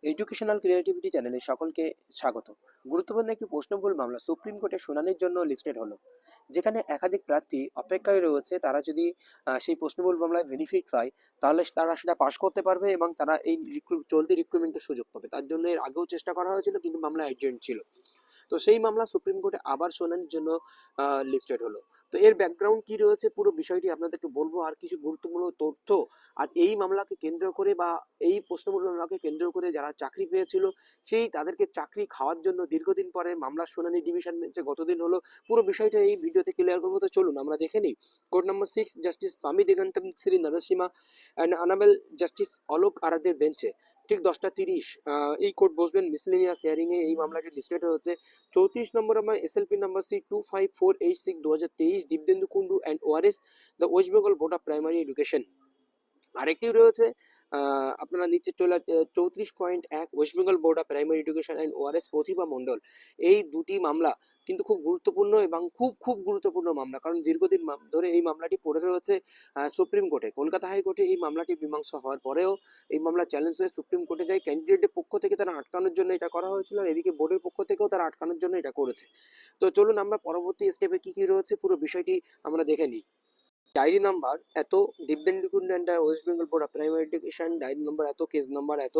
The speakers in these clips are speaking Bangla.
এডুকেশনাল ক্রিয়েটিভিটি চ্যানেলে সকলকে স্বাগত। গুরুত্বপূর্ণ একটি প্রশ্নবহুল মামলা সুপ্রিম কোর্টে শুনানির জন্য লিস্টেড হলো, যেখানে একাধিক প্রার্থী অপেক্ষায় রয়েছে। তারা যদি সেই প্রশ্নবহুল মামলায় বেনিফিট পায়, তাহলে তারা সেটা পাশ করতে পারবে এবং তারা এই চলতি রিক্রুটমেন্টের সুযোগ পাবে। তার জন্য এর আগেও চেষ্টা করা হয়েছিল, কিন্তু মামলা এজেন্ট ছিল। তো সেই মামলা সুপ্রিম কোর্টে আবার শুনানির জন্য লিস্টেড হলো। তো এর ব্যাকগ্রাউন্ড কি রয়েছে পুরো বিষয়টি আপনাদেরকে বলবো, আর কিছু গুরুত্বপূর্ণ তথ্য। আর এই মামলাকে কেন্দ্র করে বা এই প্রশ্নমূলক মামলাকে কেন্দ্র করে যারা চাকরি পেয়েছিল, সেই তাদেরকে চাকরি খাওয়ার জন্য দীর্ঘদিন পরে মামলার শুনানি ডিভিশন বেঞ্চে গতদিন হলো। পুরো বিষয়টা এই ভিডিওতে ক্লিয়ার করবো, তো চলুন আমরা দেখে নিই। Court number 6 justice Pamidighantam Sri Narasimha and আনাবেল জাস্টিস অলোক আরাদের বেঞ্চে ঠিক 10টা 30 এই কোর্ট বসবেন। মিসলেনিয়াস হিয়ারিং এ এই মামলাটি লিস্টেড হয়েছে। 34 নম্বর আমার SLP number C25486/2023 Dipdendu Kundu and ওয়ারেস, the West Bengal board of primary education. আরেকটি রয়েছে আপনারা নিচে চলে 34.1 West Bengal board of primary education and ওয়ারেস প্রতিভা মণ্ডল। এই দুটি মামলা কিন্তু খুব গুরুত্বপূর্ণ এবং খুব খুব গুরুত্বপূর্ণ মামলা, কারণ দীর্ঘদিন ধরে এই মামলাটি পড়ে রয়েছে সুপ্রিম কোর্টে। কলকাতা হাইকোর্টে এই মামলাটি মীমাংসা হওয়ার পরেও এই মামলা চ্যালেঞ্জ হয়ে সুপ্রিম কোর্টে যায়। ক্যান্ডিডেটের পক্ষ থেকে তারা আটকানোর জন্য এটা করা হয়েছিল, আর এদিকে বোর্ডের পক্ষ থেকেও তারা আটকানোর জন্য এটা করেছে। তো চলুন আমরা পরবর্তী স্টেপে কি কি রয়েছে পুরো বিষয়টি আমরা দেখে নিই। ডায়েরি নাম্বার এত, Dipdendu Kundu and West Bengal board of primary education, diary number এত, কেস নাম্বার এত,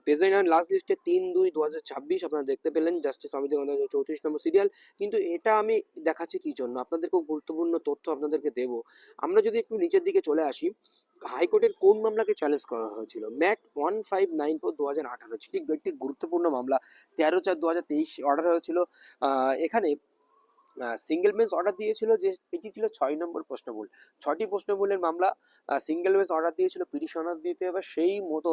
প্রেজেন্ট অ্যান্ড লাস্ট লিস্টে 3/2/2026 আপনারা দেখতে পেলেন। জাস্টিস স্বামী 34 নম্বর সিরিয়াল। কিন্তু এটা আমি দেখাচ্ছি কি জন্য, আপনাদের খুব গুরুত্বপূর্ণ তথ্য আপনাদেরকে দেব। আমরা যদি একটু নিচের দিকে চলে আসি, হাইকোর্টের কোন মামলাকে চ্যালেঞ্জ করা হয়েছিল? ম্যাট 1594/2018, ঠিক একটি গুরুত্বপূর্ণ মামলা। 13/4/2023 অর্ডার হয়েছিল। এখানে সিঙ্গেল বেঞ্চ অর্ডার দিয়েছিল যে এটি ছিল 6 নম্বর প্রশ্নমূল। 6টি প্রশ্নমূলের মামলা সিঙ্গেল বেঞ্চ অর্ডার দিয়েছিল পিটিশনার দিতে হবে। সেই মতো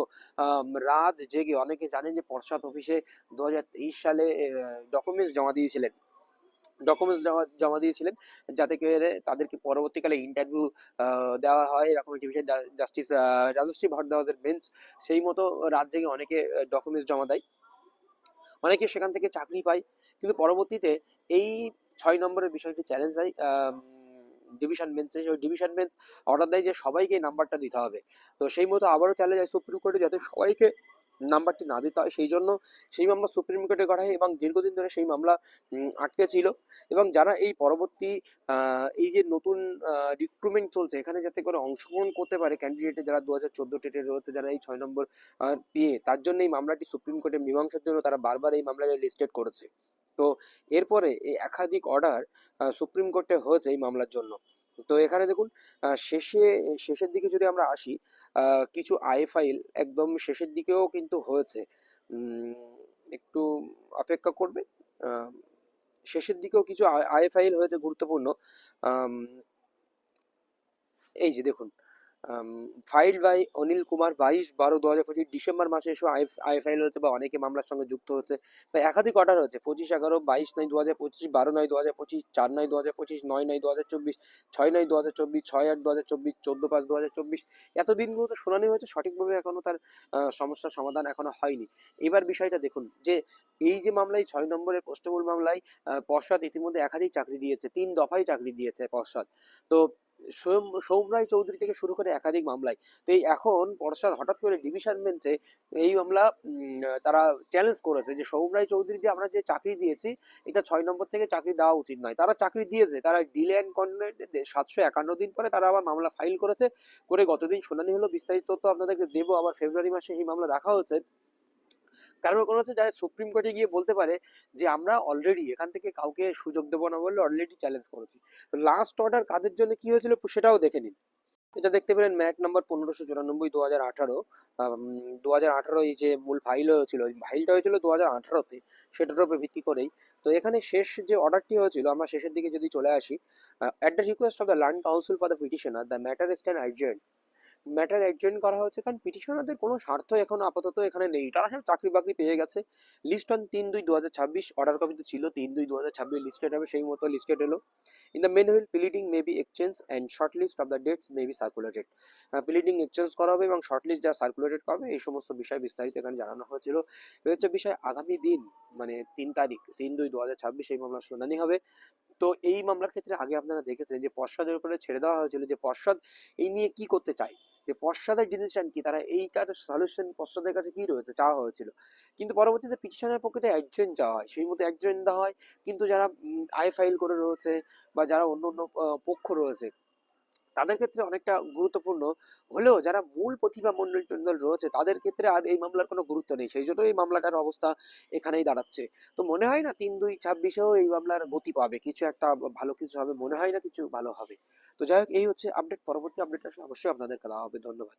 রাত জেগে, অনেকে জানেন যে পর্ষদ অফিসে 2023 সালে ডকুমেন্টস জমা দিয়েছিলেন, যাতে করে তাদেরকে পরবর্তীকালে ইন্টারভিউ দেওয়া হয়, এরকম একটি বিষয়। জাস্টিস রাজশ্রী ভরদ্বাজের বেঞ্চ সেই মতো রাত জেগে অনেকে ডকুমেন্টস জমা দেয়, অনেকে সেখান থেকে চাকরি পায়। কিন্তু পরবর্তীতে এই 6 নম্বরের বিষয়টি চ্যালেঞ্জ হয় ডিভিশন বেঞ্চে। সেই ডিভিশন বেঞ্চ অর্ডার দেয় যে সবাইকে নাম্বারটা দিতে হবে। তো সেই মতো আবারও চ্যালেঞ্জ হয় সুপ্রিম কোর্টে, যাতে সবাইকে নাম্বারটি না দিতে হয়। সেই জন্য সেই মামলা সুপ্রিম কোর্টে করা হয় এবং দীর্ঘদিন ধরে সেই মামলা আটকে ছিল। এবং যারা এই পরবর্তী এই যে নতুন রিক্রুটমেন্ট চলছে, এখানে যাতে করে অংশগ্রহণ করতে পারে ক্যান্ডিডেটে, যারা 2014 টেটে রয়েছে, যারা এই 6 নম্বর পেয়ে, তার জন্য এই মামলাটি সুপ্রিম কোর্টে মীমাংসার জন্য তারা বারবার এই মামলাটি লিস্টেড করেছে। তো এরপরে এই একাধিক অর্ডার সুপ্রিম কোর্টে হয়েছে এই মামলার জন্য। তো এখানে দেখুন শেষের দিকে যদি আমরা আসি, কিছু আই ফাইল একদম শেষের দিকেও কিন্তু হয়েছে। একটু অপেক্ষা করবে। শেষের দিকেও কিছু আই ফাইল হয়েছে গুরুত্বপূর্ণ। এই যে দেখুন, file by Anil Kumar 22/12/2025 December মাসে এসে আই ফাইল হয়েছে, বা অনেকে মামলার সঙ্গে যুক্ত হচ্ছে, বা একাধিক অর্ডার হয়েছে। 25/11/22/9/2025, 12/9/2025, 4/9/2025, 9/9/2024, 6/9/2024, 6/8/2024, 14/5/2024। এতদিনগুলো তো শুনানি হয়েছে, সঠিকভাবে এখনো তার সমস্যার সমাধান এখনো হয়নি। এবার বিষয়টা দেখুন যে এই যে মামলায় 6 নম্বরের প্রশ্নমূল মামলায় পর্ষদ ইতিমধ্যে একাধিক চাকরি দিয়েছে, 3 দফায় চাকরি দিয়েছে পর্ষদ। তো সৌম রায় চৌধুরী থেকে শুরু করে একাধিক মামলায়। তো এই এখন পর্ষদ হঠাৎ করে ডিভিশন বেঞ্চে এই মামলা তারা চ্যালেঞ্জ করেছে যে সৌম রায় চৌধুরীকে আমরা যে চাকরি দিয়েছি, এটা 6 নম্বর থেকে চাকরি দেওয়া উচিত নয়। তারা চাকরি দিয়েছে, তারা ডিলে অ্যান্ড কন্টিনিউতে 751 দিন পরে তারা আবার মামলা ফাইল করেছে। করে গতদিন শুনানি হলো, বিস্তারিত তথ্য আপনাদেরকে দেবো। আবার ফেব্রুয়ারি মাসে এই মামলা রাখা হয়েছে। কারণ হচ্ছে যারা সুপ্রিম কোর্টে গিয়ে বলতে পারে যে আমরা অলরেডি এখান থেকে কাউকে সুযোগ দেবো না বলে অলরেডি চ্যালেঞ্জ করেছি। তো লাস্ট অর্ডার কাদের জন্য কি হয়েছিল সেটাও দেখে নিন। এটা দেখতে পেলেন ম্যাট নাম্বার 1594/2018। 2018 এই যে মূল ফাইল হয়েছিল, ওই ফাইলটা হয়েছিল 2018-তে, সেটার উপর ভিত্তি করেই। তো এখানে শেষ যে অর্ডারটি হয়েছিল, আমরা শেষের দিকে যদি চলে আসি, at the request of the land council for the petitioner the matter stand urgent. Matter extend করা হচ্ছে কারণ পিটিশনারদের কোনো স্বার্থ এখন আপাতত এখানে নেই, তারা সব চাকরি বাকরি পেয়ে গেছে। লিস্ট অন 3/2/2026, অর্ডার কপিতে ছিল 3/2/2026 লিস্টেড হবে, সেই মতো লিস্টেড হলো। In the meanwhile pleading may be exchange and short list of the dates may be circulated. Pleading exchange করা হবে এবং শর্ট লিস্ট যা সার্কুলেটেড করবে, এই সমস্ত বিষয় বিস্তারিত এখানে জানানো হয়েছিল। এই হচ্ছে বিষয়। আগামী দিন মানে 3 তারিখ 3/2/2026 এই মামলার শুনানি হবে। তো এই মামলার ক্ষেত্রে আগে আপনারা দেখেছেন যে পর্ষদের উপরে ছেড়ে দেওয়া হয়েছিল যে পর্ষদ এই নিয়ে কি করতে চায়। যে পশ্চাদের ডিসিশন কি, তারা এইটার সলিউশন পশ্চাদের কাছে কি রয়েছে চাওয়া হয়েছিল। কিন্তু পরবর্তীতে পিটিশনের পক্ষে একজন চাওয়া হয়, সেই মতো একজন দেওয়া হয়, কিন্তু যারা আই ফাইল করে রয়েছে বা যারা অন্য অন্য পক্ষ রয়েছে তাদের ক্ষেত্রে অনেকটা গুরুত্বপূর্ণ হলেও যারা মূল প্রতিভামণ্ডল রয়েছে তাদের ক্ষেত্রে আর এই মামলার কোনো গুরুত্ব নেই, সেই জন্য এই মামলাটার অবস্থা এখানেই দাঁড়াচ্ছে। তো মনে হয় না 3-2-26-এও এই মামলার গতি পাবে, কিছু একটা ভালো কিছু হবে, মনে হয় না কিছু ভালো হবে। তো যাই হোক, এই হচ্ছে আপডেট, পরবর্তী আপডেট আসলে অবশ্যই আপনাদেরকে দেওয়া হবে। ধন্যবাদ।